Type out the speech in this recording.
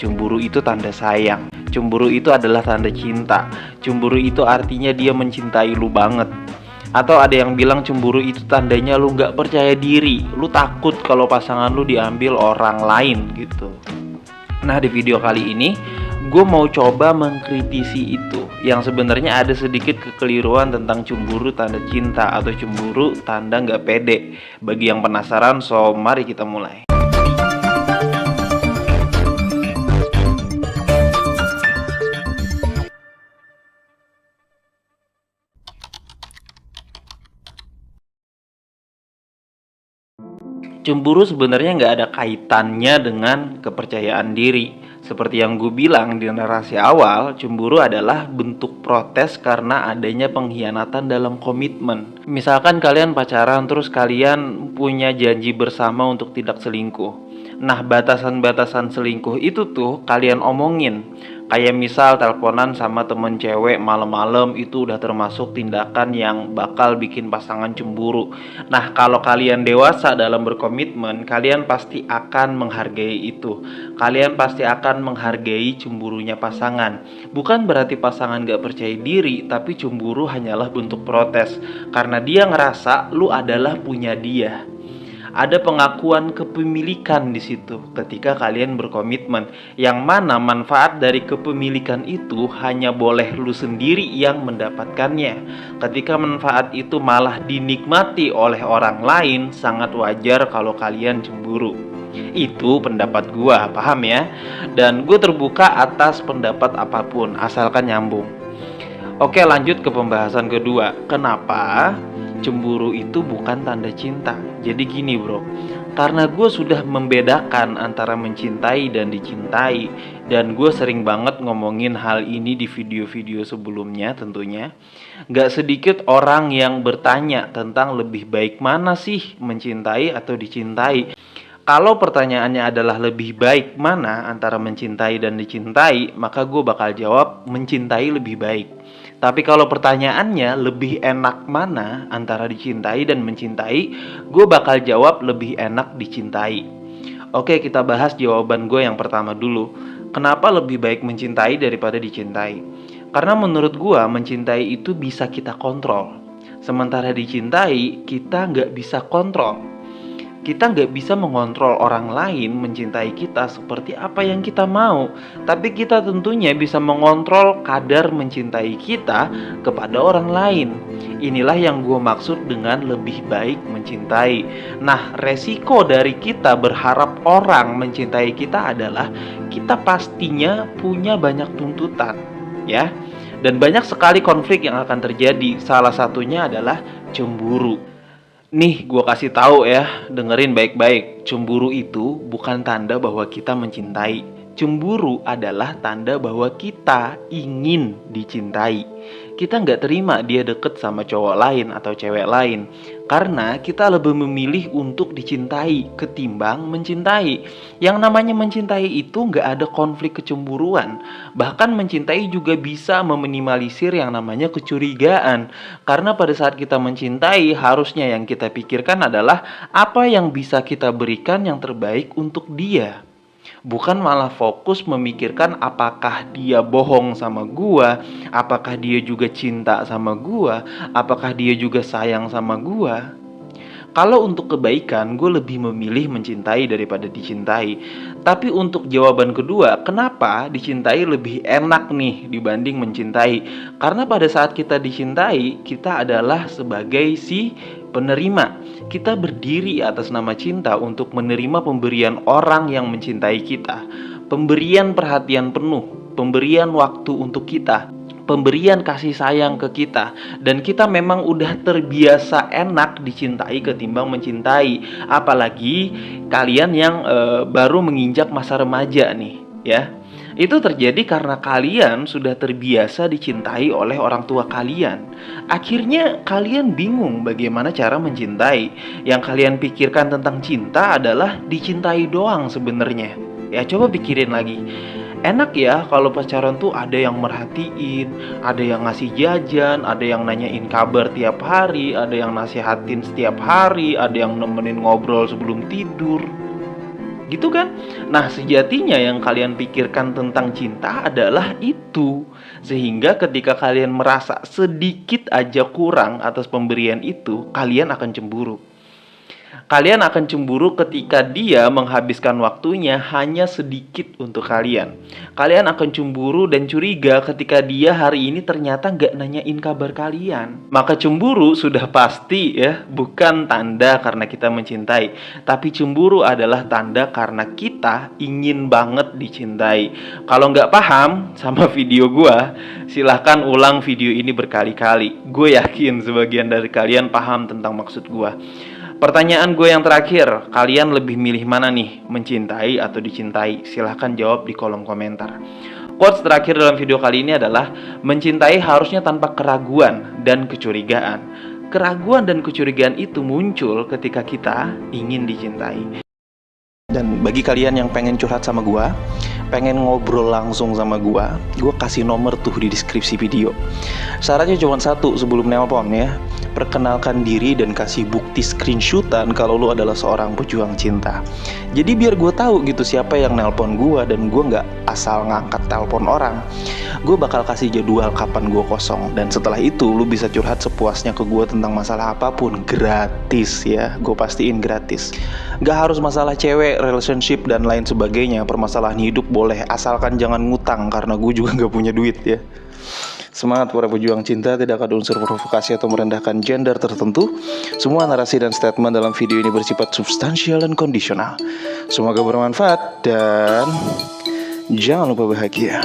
cemburu itu tanda sayang. Cemburu itu adalah tanda cinta. Cemburu itu artinya dia mencintai lu banget. Atau ada yang bilang cemburu itu tandanya lu gak percaya diri. Lu takut kalau pasangan lu diambil orang lain gitu. Nah, di video kali ini gue mau coba mengkritisi itu, yang sebenarnya ada sedikit kekeliruan tentang cemburu tanda cinta atau cemburu tanda nggak pede. Bagi yang penasaran, so mari kita mulai. Cemburu sebenarnya nggak ada kaitannya dengan kepercayaan diri. Seperti yang gue bilang di narasi awal, cemburu adalah bentuk protes karena adanya pengkhianatan dalam komitmen. Misalkan kalian pacaran terus kalian punya janji bersama untuk tidak selingkuh. Nah, batasan-batasan selingkuh itu tuh kalian omongin. Kayak misal teleponan sama temen cewek malam-malam, itu udah termasuk tindakan yang bakal bikin pasangan cemburu. Nah, kalau kalian dewasa dalam berkomitmen, kalian pasti akan menghargai itu. Kalian pasti akan menghargai cemburunya pasangan. Bukan berarti pasangan gak percaya diri, tapi cemburu hanyalah bentuk protes. Karena dia ngerasa lu adalah punya dia. Ada pengakuan kepemilikan di situ ketika kalian berkomitmen, yang mana manfaat dari kepemilikan itu hanya boleh lu sendiri yang mendapatkannya. Ketika manfaat itu malah dinikmati oleh orang lain, sangat wajar kalau kalian cemburu. Itu pendapat gua, paham ya? Dan gue terbuka atas pendapat apapun, asalkan nyambung. Oke, lanjut ke pembahasan kedua. Kenapa cemburu itu bukan tanda cinta? Jadi gini bro, karena gue sudah membedakan antara mencintai dan dicintai, dan gue sering banget ngomongin hal ini di video-video sebelumnya tentunya. Gak sedikit orang yang bertanya tentang lebih baik mana sih, mencintai atau dicintai. Kalau pertanyaannya adalah lebih baik mana antara mencintai dan dicintai, maka gue bakal jawab mencintai lebih baik. Tapi kalau pertanyaannya lebih enak mana antara dicintai dan mencintai, gue bakal jawab lebih enak dicintai. Oke, kita bahas jawaban gue yang pertama dulu. Kenapa lebih baik mencintai daripada dicintai? Karena menurut gue mencintai itu bisa kita kontrol. Sementara dicintai, kita nggak bisa kontrol. Kita nggak bisa mengontrol orang lain mencintai kita seperti apa yang kita mau. Tapi kita tentunya bisa mengontrol kadar mencintai kita kepada orang lain. Inilah yang gue maksud dengan lebih baik mencintai. Nah, resiko dari kita berharap orang mencintai kita adalah kita pastinya punya banyak tuntutan, ya. Dan banyak sekali konflik yang akan terjadi. Salah satunya adalah cemburu. Nih, gue kasih tahu ya, dengerin baik-baik. Cemburu itu bukan tanda bahwa kita mencintai. Cemburu adalah tanda bahwa kita ingin dicintai. Kita nggak terima dia deket sama cowok lain atau cewek lain, karena kita lebih memilih untuk dicintai ketimbang mencintai. Yang namanya mencintai itu nggak ada konflik kecemburuan. Bahkan mencintai juga bisa meminimalisir yang namanya kecurigaan. Karena pada saat kita mencintai, harusnya yang kita pikirkan adalah apa yang bisa kita berikan yang terbaik untuk dia. Bukan malah fokus memikirkan apakah dia bohong sama gua, apakah dia juga cinta sama gua, apakah dia juga sayang sama gua. Kalau untuk kebaikan, gue lebih memilih mencintai daripada dicintai. Tapi untuk jawaban kedua, kenapa dicintai lebih enak nih dibanding mencintai? Karena pada saat kita dicintai, kita adalah sebagai si penerima. Kita berdiri atas nama cinta untuk menerima pemberian orang yang mencintai kita. Pemberian perhatian penuh, pemberian waktu untuk kita, pemberian kasih sayang ke kita. Dan kita memang udah terbiasa enak dicintai ketimbang mencintai. Apalagi kalian yang baru menginjak masa remaja nih, ya. Itu terjadi karena kalian sudah terbiasa dicintai oleh orang tua kalian. Akhirnya kalian bingung bagaimana cara mencintai. Yang kalian pikirkan tentang cinta adalah dicintai doang sebenarnya. Ya, coba pikirin lagi. Enak ya kalau pacaran tuh ada yang merhatiin, ada yang ngasih jajan, ada yang nanyain kabar tiap hari, ada yang nasihatin setiap hari, ada yang nemenin ngobrol sebelum tidur. gitu kan? Nah, sejatinya yang kalian pikirkan tentang cinta adalah itu. Sehingga ketika kalian merasa sedikit aja kurang atas pemberian itu, kalian akan cemburu. Kalian akan cemburu ketika dia menghabiskan waktunya hanya sedikit untuk kalian. Kalian akan cemburu dan curiga ketika dia hari ini ternyata nggak nanyain kabar kalian. Maka cemburu sudah pasti ya, bukan tanda karena kita mencintai, tapi cemburu adalah tanda karena kita ingin banget dicintai. Kalau nggak paham sama video gua, silahkan ulang video ini berkali-kali. Gue yakin sebagian dari kalian paham tentang maksud gua. Pertanyaan gue yang terakhir, kalian lebih milih mana nih, mencintai atau dicintai? Silahkan jawab di kolom komentar. Quotes terakhir dalam video kali ini adalah, mencintai harusnya tanpa keraguan dan kecurigaan. Keraguan dan kecurigaan itu muncul ketika kita ingin dicintai. Dan bagi kalian yang pengen curhat sama gue, pengen ngobrol langsung sama gue kasih nomor tuh di deskripsi video. Syaratnya cuma satu sebelum nelpon ya, perkenalkan diri dan kasih bukti screenshotan kalau lu adalah seorang pejuang cinta. Jadi biar gue tahu gitu siapa yang nelpon gue, dan gue nggak asal ngangkat telepon orang. Gue bakal kasih jadwal kapan gue kosong, dan setelah itu lu bisa curhat sepuasnya ke gue tentang masalah apapun, gratis ya, gue pastiin gratis. Gak harus masalah cewek, relationship dan lain sebagainya, permasalahan hidup boleh, asalkan jangan ngutang karena gue juga gak punya duit ya. Semangat para pejuang cinta, tidak ada unsur provokasi atau merendahkan gender tertentu. Semua narasi dan statement dalam video ini bersifat substansial dan kondisional. Semoga bermanfaat dan jangan lupa bahagia.